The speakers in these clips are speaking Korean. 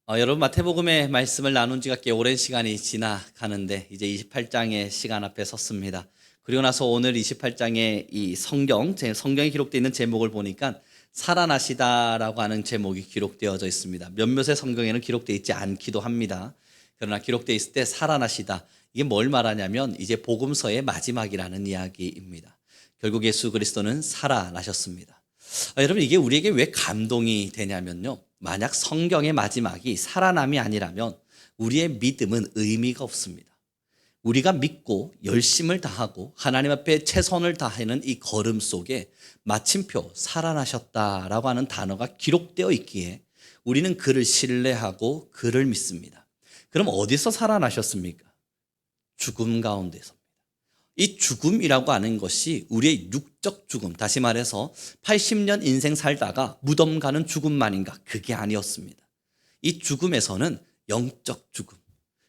여러분 마태복음의 말씀을 나눈 지가 꽤 오랜 시간이 지나가는데 이제 28장의 시간 앞에 섰습니다. 그리고 나서 오늘 28장의 이 성경에 기록되어 있는 제목을 보니까 살아나시다라고 하는 제목이 기록되어져 있습니다. 몇몇의 성경에는 기록되어 있지 않기도 합니다. 그러나 기록되어 있을 때 살아나시다, 이게 뭘 말하냐면 이제 복음서의 마지막이라는 이야기입니다. 결국 예수 그리스도는 살아나셨습니다. 여러분, 이게 우리에게 왜 감동이 되냐면요, 만약 성경의 마지막이 살아남이 아니라면 우리의 믿음은 의미가 없습니다. 우리가 믿고 열심을 다하고 하나님 앞에 최선을 다하는 이 걸음 속에 마침표 살아나셨다라고 하는 단어가 기록되어 있기에 우리는 그를 신뢰하고 그를 믿습니다. 그럼 어디서 살아나셨습니까? 죽음 가운데서. 이 죽음이라고 하는 것이 우리의 육적 죽음, 다시 말해서 80년 인생 살다가 무덤 가는 죽음만인가? 그게 아니었습니다. 이 죽음에서는 영적 죽음,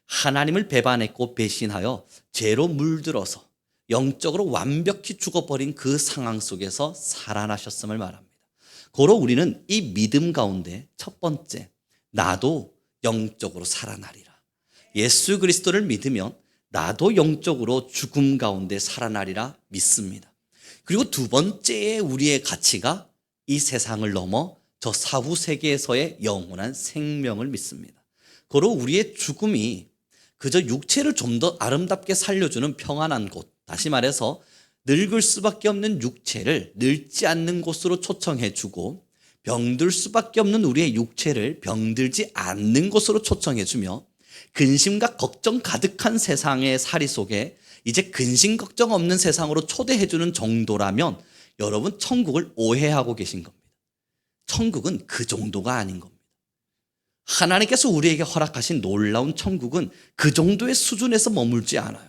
하나님을 배반했고 배신하여 죄로 물들어서 영적으로 완벽히 죽어버린 그 상황 속에서 살아나셨음을 말합니다. 고로 우리는 이 믿음 가운데 첫 번째, 나도 영적으로 살아나리라. 예수 그리스도를 믿으면 나도 영적으로 죽음 가운데 살아나리라 믿습니다. 그리고 두 번째의 우리의 가치가 이 세상을 넘어 저 사후 세계에서의 영원한 생명을 믿습니다. 고로 우리의 죽음이 그저 육체를 좀 더 아름답게 살려주는 평안한 곳, 다시 말해서 늙을 수밖에 없는 육체를 늙지 않는 곳으로 초청해주고 병들 수밖에 없는 우리의 육체를 병들지 않는 곳으로 초청해주며 근심과 걱정 가득한 세상의 살이 속에 이제 근심 걱정 없는 세상으로 초대해주는 정도라면 여러분, 천국을 오해하고 계신 겁니다. 천국은 그 정도가 아닌 겁니다. 하나님께서 우리에게 허락하신 놀라운 천국은 그 정도의 수준에서 머물지 않아요.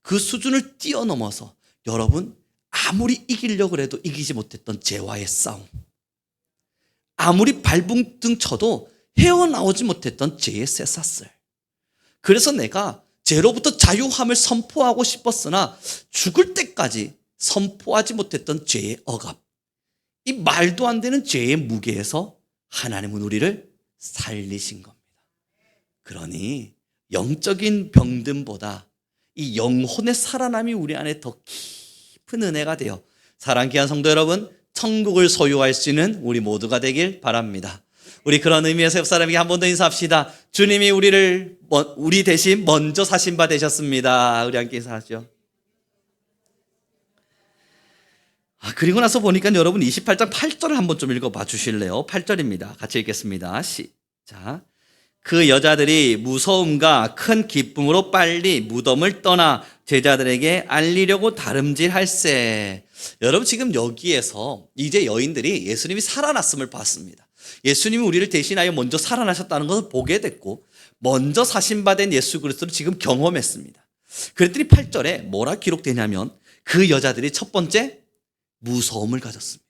그 수준을 뛰어넘어서 여러분, 아무리 이기려고 해도 이기지 못했던 죄와의 싸움, 아무리 발붕등 쳐도 헤어나오지 못했던 죄의 쇠사슬, 그래서 내가 죄로부터 자유함을 선포하고 싶었으나 죽을 때까지 선포하지 못했던 죄의 억압, 이 말도 안 되는 죄의 무게에서 하나님은 우리를 살리신 겁니다. 그러니 영적인 병듦보다 이 영혼의 살아남이 우리 안에 더 깊은 은혜가 되어 사랑하는 귀한 성도 여러분, 천국을 소유할 수 있는 우리 모두가 되길 바랍니다. 우리 그런 의미에서 옆 사람에게 한 번 더 인사합시다. 주님이 우리 대신 먼저 사신 바 되셨습니다. 우리 함께 인사하죠. 그리고 나서 보니까 여러분 28장 8절을 한번 좀 읽어봐 주실래요? 8절입니다. 같이 읽겠습니다. 시작. 그 여자들이 무서움과 큰 기쁨으로 빨리 무덤을 떠나 제자들에게 알리려고 다름질할세. 여러분, 지금 여기에서 이제 여인들이 예수님이 살아났음을 봤습니다. 예수님이 우리를 대신하여 먼저 살아나셨다는 것을 보게 됐고 먼저 사신받은 예수 그리스도를 지금 경험했습니다. 그랬더니 8절에 뭐라 기록되냐면 그 여자들이 첫 번째 무서움을 가졌습니다.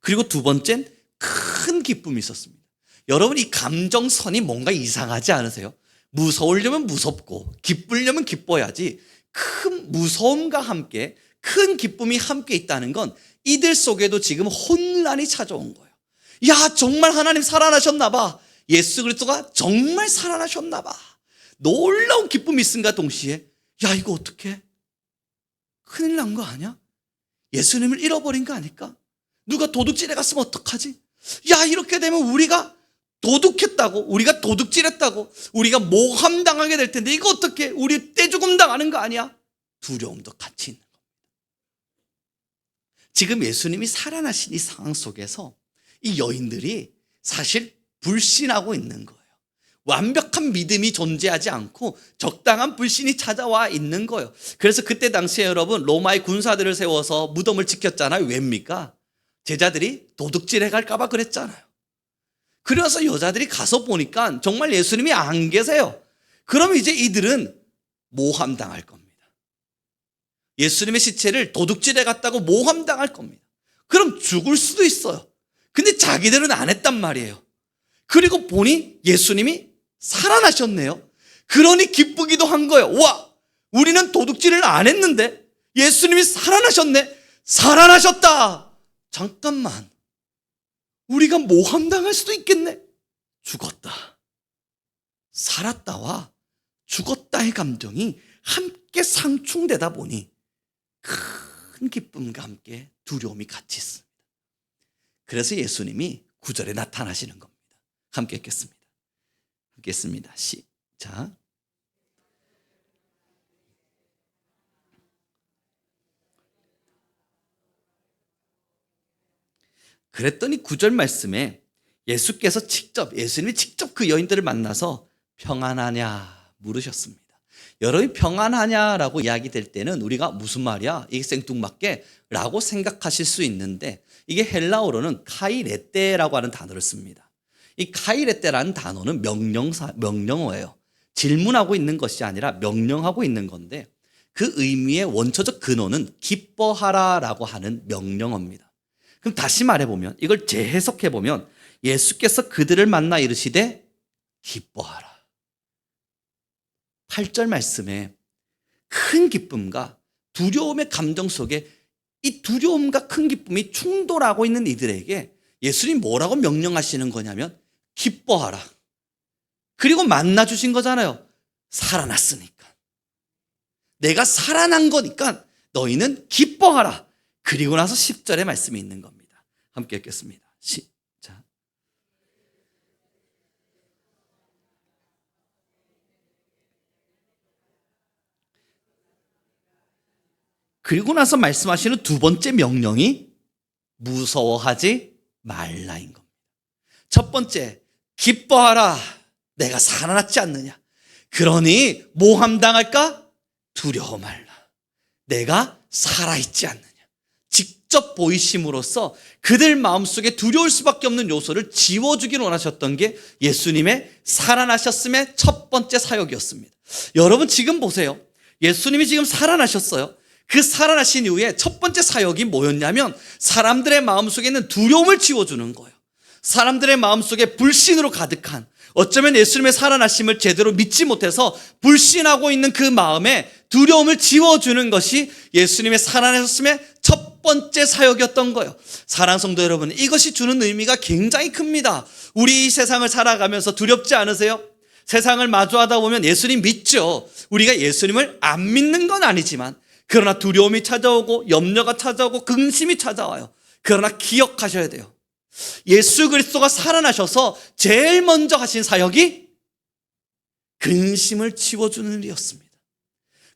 그리고 두 번째는 큰 기쁨이 있었습니다. 여러분, 이 감정선이 뭔가 이상하지 않으세요? 무서우려면 무섭고 기쁘려면 기뻐야지 큰 무서움과 함께 큰 기쁨이 함께 있다는 건 이들 속에도 지금 혼란이 찾아온 거예요. 야, 정말 하나님 살아나셨나 봐. 예수 그리스도가 정말 살아나셨나 봐. 놀라운 기쁨이 있음과 동시에 야, 이거 어떡해? 큰일 난 거 아니야? 예수님을 잃어버린 거 아닐까? 누가 도둑질해 갔으면 어떡하지? 야, 이렇게 되면 우리가 도둑했다고, 우리가 도둑질했다고, 우리가 모함당하게 될 텐데 이거 어떡해? 우리 떼죽음 당하는 거 아니야? 두려움도 같이 있는 겁니다. 지금 예수님이 살아나신 이 상황 속에서 이 여인들이 사실 불신하고 있는 거예요. 완벽한 믿음이 존재하지 않고 적당한 불신이 찾아와 있는 거예요. 그래서 그때 당시에 여러분, 로마의 군사들을 세워서 무덤을 지켰잖아요. 왜입니까? 제자들이 도둑질해 갈까 봐 그랬잖아요. 그래서 여자들이 가서 보니까 정말 예수님이 안 계세요. 그럼 이제 이들은 모함당할 겁니다. 예수님의 시체를 도둑질해 갔다고 모함당할 겁니다. 그럼 죽을 수도 있어요. 근데 자기들은 안 했단 말이에요. 그리고 보니 예수님이 살아나셨네요. 그러니 기쁘기도 한 거예요. 와, 우리는 도둑질을 안 했는데 예수님이 살아나셨네. 살아나셨다. 잠깐만, 우리가 모함당할 수도 있겠네. 죽었다, 살았다와 죽었다의 감정이 함께 상충되다 보니 큰 기쁨과 함께 두려움이 같이 있습니다. 그래서 예수님이 9절에 나타나시는 겁니다. 함께 읽겠습니다. 함께 읽습니다. 시작. 그랬더니 9절 말씀에 예수님이 직접 그 여인들을 만나서 평안하냐 물으셨습니다. 여러분이 평안하냐라고 이야기될 때는 우리가 무슨 말이야? 이게 생뚱맞게 라고 생각하실 수 있는데, 이게 헬라어로는 카이레떼라고 하는 단어를 씁니다. 이 카이레떼라는 단어는 명령어예요. 질문하고 있는 것이 아니라 명령하고 있는 건데, 그 의미의 원초적 근원은 기뻐하라라고 하는 명령어입니다. 그럼 다시 말해보면, 이걸 재해석해보면 예수께서 그들을 만나 이르시되 기뻐하라. 8절 말씀에 큰 기쁨과 두려움의 감정 속에 이 두려움과 큰 기쁨이 충돌하고 있는 이들에게 예수님이 뭐라고 명령하시는 거냐면 기뻐하라. 그리고 만나 주신 거잖아요. 살아났으니까. 내가 살아난 거니까 너희는 기뻐하라. 그리고 나서 10절의 말씀이 있는 겁니다. 함께 읽겠습니다. 시작. 그리고 나서 말씀하시는 두 번째 명령이 무서워하지 말라인 겁니다. 첫 번째, 기뻐하라. 내가 살아났지 않느냐. 그러니 모함당할까? 두려워 말라. 내가 살아있지 않느냐. 직접 보이심으로써 그들 마음속에 두려울 수밖에 없는 요소를 지워주기를 원하셨던 게 예수님의 살아나셨음의 첫 번째 사역이었습니다. 여러분 지금 보세요. 예수님이 지금 살아나셨어요. 그 살아나신 이후에 첫 번째 사역이 뭐였냐면 사람들의 마음속에 있는 두려움을 지워주는 거예요. 사람들의 마음속에 불신으로 가득한, 어쩌면 예수님의 살아나심을 제대로 믿지 못해서 불신하고 있는 그 마음에 두려움을 지워주는 것이 예수님의 살아나셨음의 첫 번째 사역이었던 거예요. 사랑하는 성도 여러분, 이것이 주는 의미가 굉장히 큽니다. 우리 이 세상을 살아가면서 두렵지 않으세요? 세상을 마주하다 보면 예수님 믿죠. 우리가 예수님을 안 믿는 건 아니지만, 그러나 두려움이 찾아오고 염려가 찾아오고 근심이 찾아와요. 그러나 기억하셔야 돼요. 예수 그리스도가 살아나셔서 제일 먼저 하신 사역이 근심을 지워주는 일이었습니다.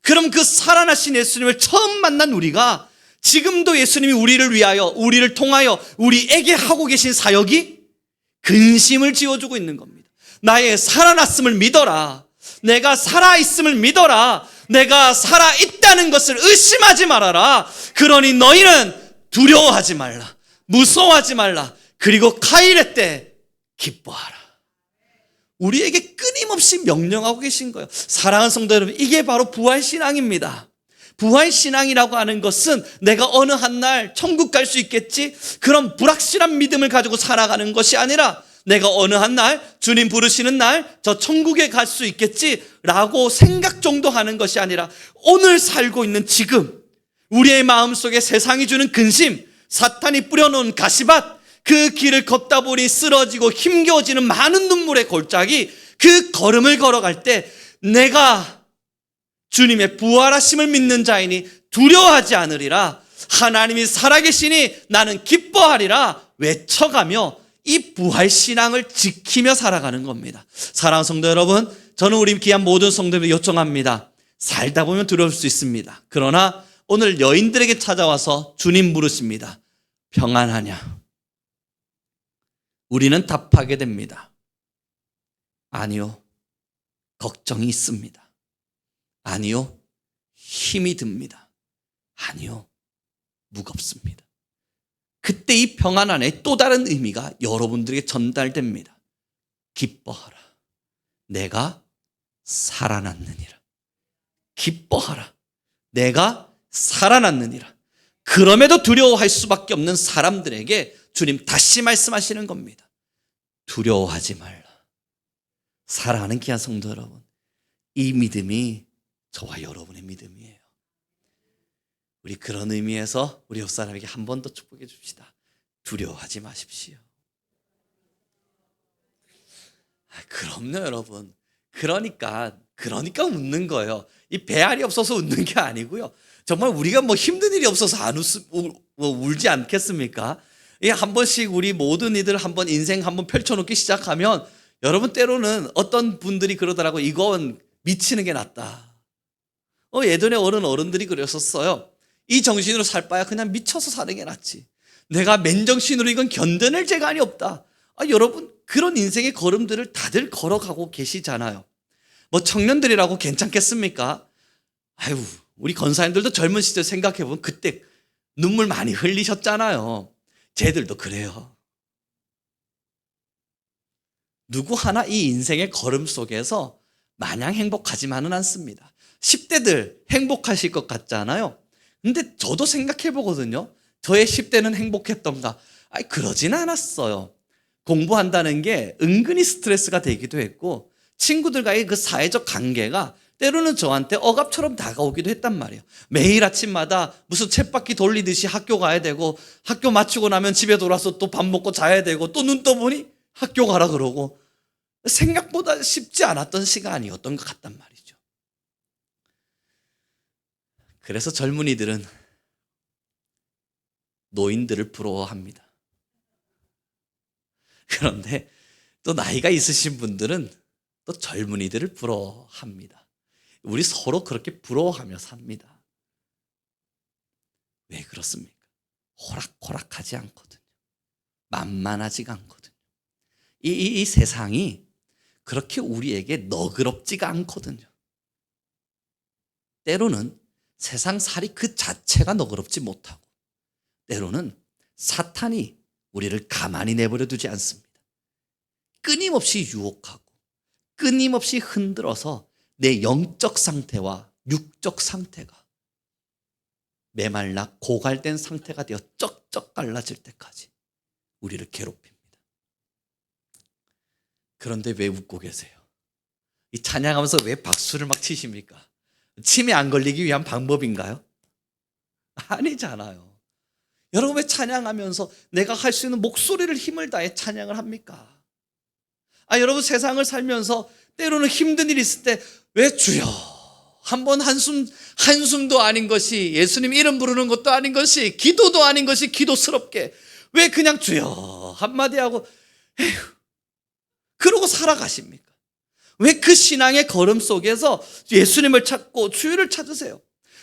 그럼 그 살아나신 예수님을 처음 만난 우리가 지금도 예수님이 우리를 위하여, 우리를 통하여 우리에게 하고 계신 사역이 근심을 지워주고 있는 겁니다. 나의 살아났음을 믿어라. 내가 살아있음을 믿어라. 내가 살아있다는 것을 의심하지 말아라. 그러니 너희는 두려워하지 말라. 무서워하지 말라. 그리고 카이레 때 기뻐하라. 우리에게 끊임없이 명령하고 계신 거예요. 사랑하는 성도 여러분, 이게 바로 부활신앙입니다. 부활신앙이라고 하는 것은 내가 어느 한 날 천국 갈 수 있겠지, 그런 불확실한 믿음을 가지고 살아가는 것이 아니라 내가 어느 한 날 주님 부르시는 날 저 천국에 갈 수 있겠지라고 생각 정도 하는 것이 아니라 오늘 살고 있는 지금 우리의 마음속에 세상이 주는 근심, 사탄이 뿌려놓은 가시밭, 그 길을 걷다 보니 쓰러지고 힘겨워지는 많은 눈물의 골짜기, 그 걸음을 걸어갈 때 내가 주님의 부활하심을 믿는 자이니 두려워하지 않으리라. 하나님이 살아계시니 나는 기뻐하리라 외쳐가며 이 부활신앙을 지키며 살아가는 겁니다. 사랑하는 성도 여러분, 저는 우리 귀한 모든 성도님들 요청합니다. 살다 보면 두려울 수 있습니다. 그러나 오늘 여인들에게 찾아와서 주님 물으십니다. 평안하냐? 우리는 답하게 됩니다. 아니요. 걱정이 있습니다. 아니요. 힘이 듭니다. 아니요. 무겁습니다. 그때 이 평안 안에 또 다른 의미가 여러분들에게 전달됩니다. 기뻐하라. 내가 살아났느니라. 기뻐하라. 내가 살아났느니라. 그럼에도 두려워할 수밖에 없는 사람들에게 주님 다시 말씀하시는 겁니다. 두려워하지 말라. 사랑하는 귀한 성도 여러분, 이 믿음이 저와 여러분의 믿음이에요. 우리 그런 의미에서 우리 옆사람에게 한 번 더 축복해 줍시다. 두려워하지 마십시오. 그럼요, 여러분. 그러니까 웃는 거예요. 이 배알이 없어서 웃는 게 아니고요. 정말 우리가 뭐 힘든 일이 없어서 안 울지 않겠습니까? 이 한 번씩 우리 모든 이들 한번 인생 한번 펼쳐놓기 시작하면 여러분 때로는 어떤 분들이 그러더라고. 이건 미치는 게 낫다. 예전에 어른들이 그랬었어요. 이 정신으로 살 바야 그냥 미쳐서 사는 게 낫지. 내가 맨정신으로 이건 견뎌낼 재간이 없다. 여러분 그런 인생의 걸음들을 다들 걸어가고 계시잖아요. 뭐 청년들이라고 괜찮겠습니까? 아유, 우리 권사님들도 젊은 시절 생각해보면 그때 눈물 많이 흘리셨잖아요. 쟤들도 그래요. 누구 하나 이 인생의 걸음 속에서 마냥 행복하지만은 않습니다. 10대들 행복하실 것 같잖아요. 근데 저도 생각해 보거든요. 저의 10대는 행복했던가? 그러진 않았어요. 공부한다는 게 은근히 스트레스가 되기도 했고 친구들과의 그 사회적 관계가 때로는 저한테 억압처럼 다가오기도 했단 말이에요. 매일 아침마다 무슨 쳇바퀴 돌리듯이 학교 가야 되고 학교 마치고 나면 집에 돌아서 또 밥 먹고 자야 되고 또 눈 떠보니 학교 가라 그러고 생각보다 쉽지 않았던 시간이었던 것 같단 말이죠. 그래서 젊은이들은 노인들을 부러워합니다. 그런데 또 나이가 있으신 분들은 또 젊은이들을 부러워합니다. 우리 서로 그렇게 부러워하며 삽니다. 왜 그렇습니까? 호락호락하지 않거든요. 만만하지가 않거든요. 이 세상이 그렇게 우리에게 너그럽지가 않거든요. 때로는 세상 살이 그 자체가 너그럽지 못하고 때로는 사탄이 우리를 가만히 내버려 두지 않습니다. 끊임없이 유혹하고 끊임없이 흔들어서 내 영적 상태와 육적 상태가 메말라 고갈된 상태가 되어 쩍쩍 갈라질 때까지 우리를 괴롭힙니다. 그런데 왜 웃고 계세요? 이 찬양하면서 왜 박수를 막 치십니까? 침에 안 걸리기 위한 방법인가요? 아니잖아요. 여러분 왜 찬양하면서 내가 할 수 있는 목소리를 힘을 다해 찬양을 합니까? 여러분 세상을 살면서 때로는 힘든 일이 있을 때 왜 주여 한번 한숨도 아닌 것이 예수님 이름 부르는 것도 아닌 것이 기도도 아닌 것이 기도스럽게 왜 그냥 주여 한마디 하고 에휴 그러고 살아가십니까? 왜 그 신앙의 걸음 속에서 예수님을 찾고 주유를 찾으세요?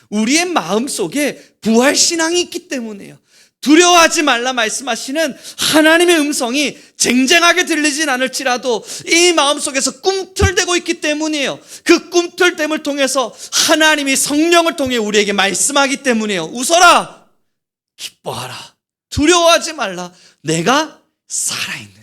우리의 마음 속에 부활 신앙이 있기 때문이에요. 두려워하지 말라 말씀하시는 하나님의 음성이 쟁쟁하게 들리진 않을지라도 이 마음속에서 꿈틀대고 있기 때문이에요. 그 꿈틀댐을 통해서 하나님이 성령을 통해 우리에게 말씀하기 때문이에요. 웃어라, 기뻐하라, 두려워하지 말라, 내가 살아있느니라.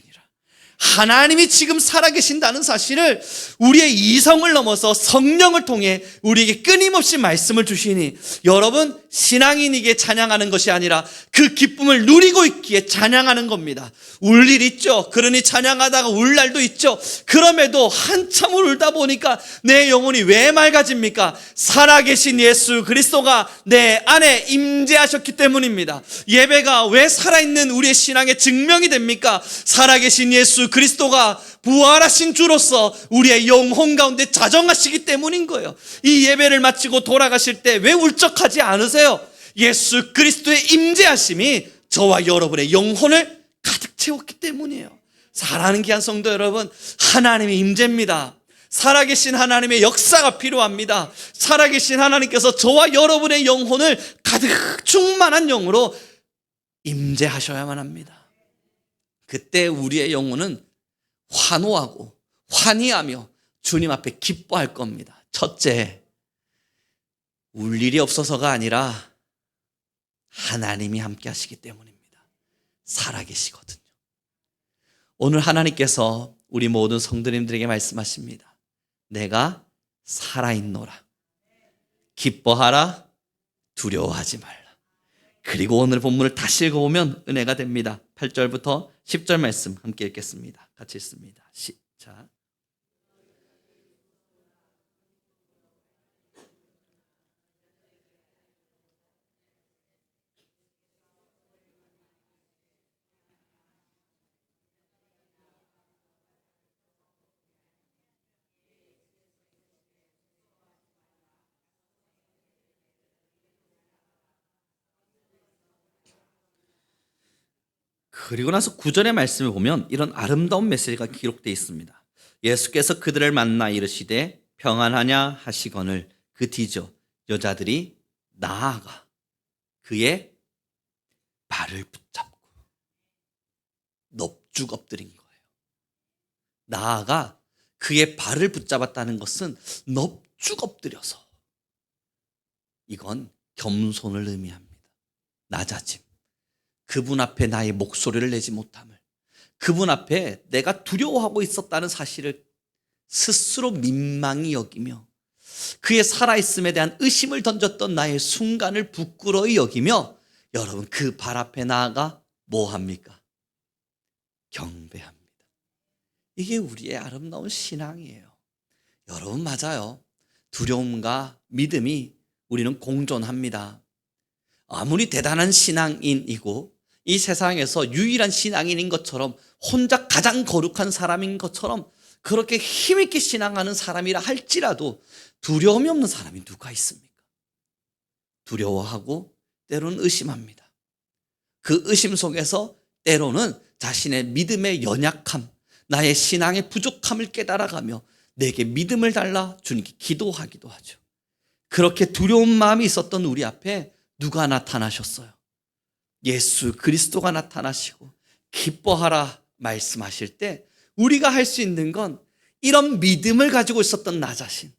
하나님이 지금 살아계신다는 사실을 우리의 이성을 넘어서 성령을 통해 우리에게 끊임없이 말씀을 주시니 여러분 신앙인에게 찬양하는 것이 아니라 그 기쁨을 누리고 있기에 찬양하는 겁니다. 울 일 있죠. 그러니 찬양하다가 울 날도 있죠. 그럼에도 한참을 울다 보니까 내 영혼이 왜 맑아집니까? 살아계신 예수 그리스도가 내 안에 임재하셨기 때문입니다. 예배가 왜 살아있는 우리의 신앙의 증명이 됩니까? 살아계신 예수 그리스도가 부활하신 주로서 우리의 영혼 가운데 자정하시기 때문인 거예요. 이 예배를 마치고 돌아가실 때 왜 울적하지 않으세요? 예수 그리스도의 임재하심이 저와 여러분의 영혼을 가득 채웠기 때문이에요. 사랑하는 귀한 성도 여러분, 하나님의 임재입니다. 살아계신 하나님의 역사가 필요합니다. 살아계신 하나님께서 저와 여러분의 영혼을 가득 충만한 영으로 임재하셔야만 합니다. 그때 우리의 영혼은 환호하고 환희하며 주님 앞에 기뻐할 겁니다. 첫째, 울 일이 없어서가 아니라 하나님이 함께 하시기 때문입니다. 살아계시거든요. 오늘 하나님께서 우리 모든 성도님들에게 말씀하십니다. 내가 살아있노라. 기뻐하라. 두려워하지 말라. 그리고 오늘 본문을 다시 읽어보면 은혜가 됩니다. 8절부터 10절 말씀 함께 읽겠습니다. 같이 읽습니다. 시작. 그리고 나서 9절의 말씀을 보면 이런 아름다운 메시지가 기록되어 있습니다. 예수께서 그들을 만나 이르시되 평안하냐 하시거늘 그 뒤져 여자들이 나아가 그의 발을 붙잡고 넙죽 엎드린 거예요. 나아가 그의 발을 붙잡았다는 것은 넙죽 엎드려서, 이건 겸손을 의미합니다. 낮아짐. 그분 앞에 나의 목소리를 내지 못함을, 그분 앞에 내가 두려워하고 있었다는 사실을 스스로 민망히 여기며 그의 살아있음에 대한 의심을 던졌던 나의 순간을 부끄러이 여기며, 여러분 그 발 앞에 나아가 뭐 합니까? 경배합니다. 이게 우리의 아름다운 신앙이에요. 여러분 맞아요. 두려움과 믿음이 우리는 공존합니다. 아무리 대단한 신앙인이고 이 세상에서 유일한 신앙인인 것처럼, 혼자 가장 거룩한 사람인 것처럼 그렇게 힘있게 신앙하는 사람이라 할지라도 두려움이 없는 사람이 누가 있습니까? 두려워하고 때로는 의심합니다. 그 의심 속에서 때로는 자신의 믿음의 연약함, 나의 신앙의 부족함을 깨달아가며 내게 믿음을 달라 주님께 기도하기도 하죠. 그렇게 두려운 마음이 있었던 우리 앞에 누가 나타나셨어요? 예수 그리스도가 나타나시고 기뻐하라 말씀하실 때 우리가 할 수 있는 건 이런 믿음을 가지고 있었던 나 자신,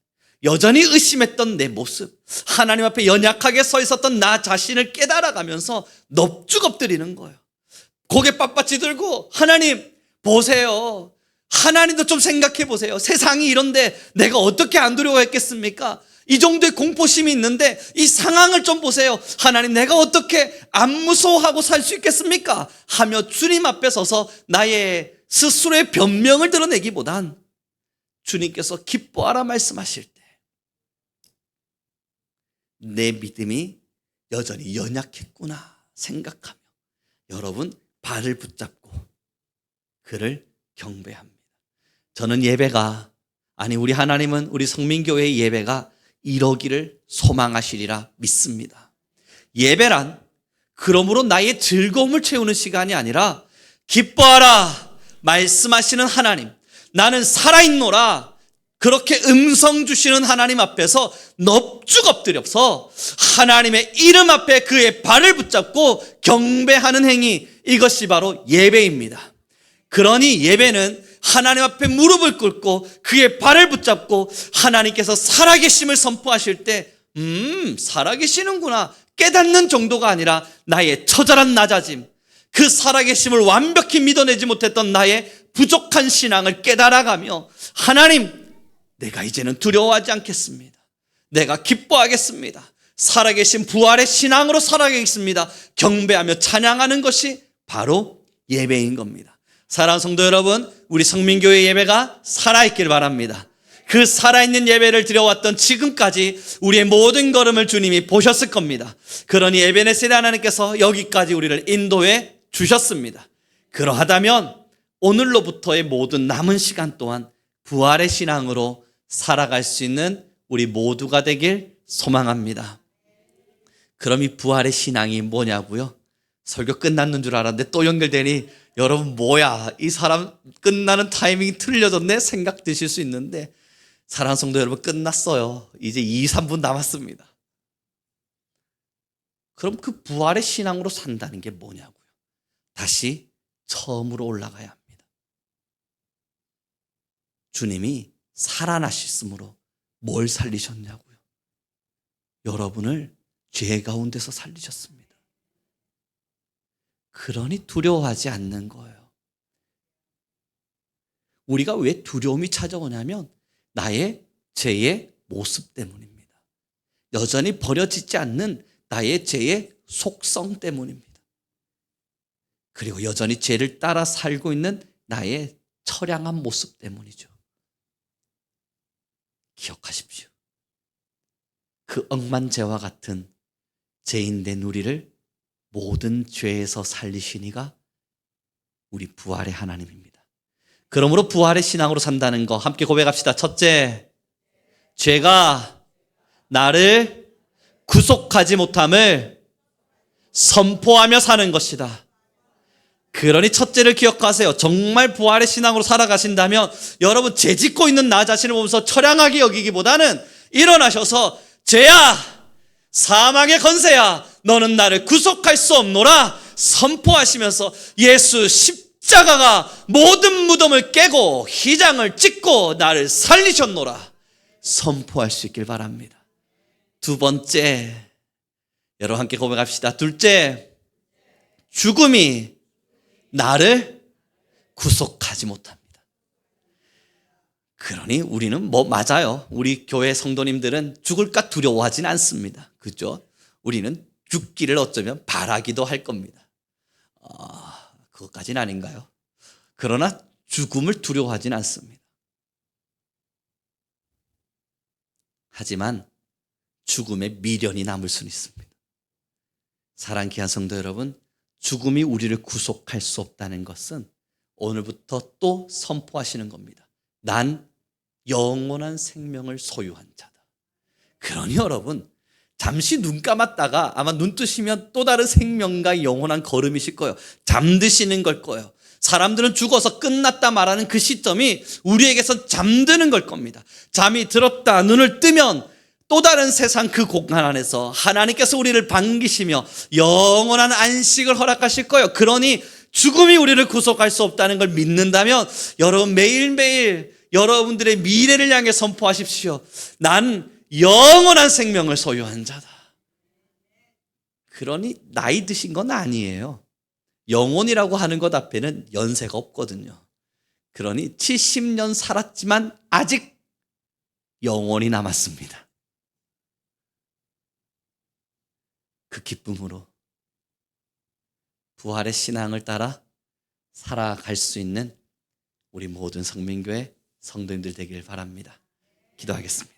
여전히 의심했던 내 모습, 하나님 앞에 연약하게 서 있었던 나 자신을 깨달아가면서 넙죽 엎드리는 거예요. 고개 빳빳이 들고 하나님 보세요. 하나님도 좀 생각해 보세요. 세상이 이런데 내가 어떻게 안 두려워했겠습니까? 이 정도의 공포심이 있는데 이 상황을 좀 보세요. 하나님 내가 어떻게 안 무서워하고 살 수 있겠습니까? 하며 주님 앞에 서서 나의 스스로의 변명을 드러내기보단 주님께서 기뻐하라 말씀하실 때 내 믿음이 여전히 연약했구나 생각하며 여러분 발을 붙잡고 그를 경배합니다. 저는 예배가, 아니 우리 하나님은 우리 성민교회의 예배가 이러기를 소망하시리라 믿습니다. 예배란 그러므로 나의 즐거움을 채우는 시간이 아니라 기뻐하라 말씀하시는 하나님, 나는 살아있노라 그렇게 음성 주시는 하나님 앞에서 넙죽 엎드려서 하나님의 이름 앞에 그의 발을 붙잡고 경배하는 행위, 이것이 바로 예배입니다. 그러니 예배는 하나님 앞에 무릎을 꿇고 그의 발을 붙잡고 하나님께서 살아계심을 선포하실 때 살아계시는구나 깨닫는 정도가 아니라 나의 처절한 낮아짐, 그 살아계심을 완벽히 믿어내지 못했던 나의 부족한 신앙을 깨달아가며 하나님 내가 이제는 두려워하지 않겠습니다. 내가 기뻐하겠습니다. 살아계신 부활의 신앙으로 살아가겠습니다. 경배하며 찬양하는 것이 바로 예배인 겁니다. 사랑하는 성도 여러분, 우리 성민교회 예배가 살아있길 바랍니다. 그 살아있는 예배를 드려왔던 지금까지 우리의 모든 걸음을 주님이 보셨을 겁니다. 그러니 에베네셀 하나님께서 여기까지 우리를 인도해 주셨습니다. 그러하다면 오늘로부터의 모든 남은 시간 동안 부활의 신앙으로 살아갈 수 있는 우리 모두가 되길 소망합니다. 그럼 이 부활의 신앙이 뭐냐고요? 설교 끝났는 줄 알았는데 또 연결되니 여러분 뭐야 이 사람 끝나는 타이밍이 틀려졌네 생각 드실 수 있는데 사랑하는 성도 여러분 끝났어요. 이제 2, 3분 남았습니다. 그럼 그 부활의 신앙으로 산다는 게 뭐냐고요? 다시 처음으로 올라가야 합니다. 주님이 살아나셨으므로 뭘 살리셨냐고요? 여러분을 죄 가운데서 살리셨습니다. 그러니 두려워하지 않는 거예요. 우리가 왜 두려움이 찾아오냐면 나의 죄의 모습 때문입니다. 여전히 버려지지 않는 나의 죄의 속성 때문입니다. 그리고 여전히 죄를 따라 살고 있는 나의 처량한 모습 때문이죠. 기억하십시오. 그 억만죄와 같은 죄인된 우리를 모든 죄에서 살리신 이가 우리 부활의 하나님입니다. 그러므로 부활의 신앙으로 산다는 거 함께 고백합시다. 첫째, 죄가 나를 구속하지 못함을 선포하며 사는 것이다. 그러니 첫째를 기억하세요. 정말 부활의 신앙으로 살아가신다면 여러분 죄 짓고 있는 나 자신을 보면서 처량하게 여기기보다는 일어나셔서 죄야 사망의 건세야 너는 나를 구속할 수 없노라 선포하시면서 예수 십자가가 모든 무덤을 깨고 희장을 찢고 나를 살리셨노라 선포할 수 있길 바랍니다. 두 번째, 여러분 함께 고백합시다. 둘째, 죽음이 나를 구속하지 못합니다. 그러니 우리는 맞아요. 우리 교회 성도님들은 죽을까 두려워하진 않습니다. 그죠? 우리는 죽기를 어쩌면 바라기도 할 겁니다. 그것까지는 아닌가요? 그러나 죽음을 두려워하진 않습니다. 하지만 죽음의 미련이 남을 수는 있습니다. 사랑하는 귀한 성도 여러분, 죽음이 우리를 구속할 수 없다는 것은 오늘부터 또 선포하시는 겁니다. 난 영원한 생명을 소유한 자다. 그러니 여러분, 잠시 눈 감았다가 아마 눈 뜨시면 또 다른 생명과 영원한 걸음이실 거예요. 잠드시는 걸 거예요. 사람들은 죽어서 끝났다 말하는 그 시점이 우리에게선 잠드는 걸 겁니다. 잠이 들었다 눈을 뜨면 또 다른 세상 그 공간 안에서 하나님께서 우리를 반기시며 영원한 안식을 허락하실 거예요. 그러니 죽음이 우리를 구속할 수 없다는 걸 믿는다면 여러분 매일매일 여러분들의 미래를 향해 선포하십시오. 난 영원한 생명을 소유한 자다. 그러니 나이 드신 건 아니에요. 영혼이라고 하는 것 앞에는 연세가 없거든요. 그러니 70년 살았지만 아직 영혼이 남았습니다. 그 기쁨으로 부활의 신앙을 따라 살아갈 수 있는 우리 모든 성민교회 성도님들 되길 바랍니다. 기도하겠습니다.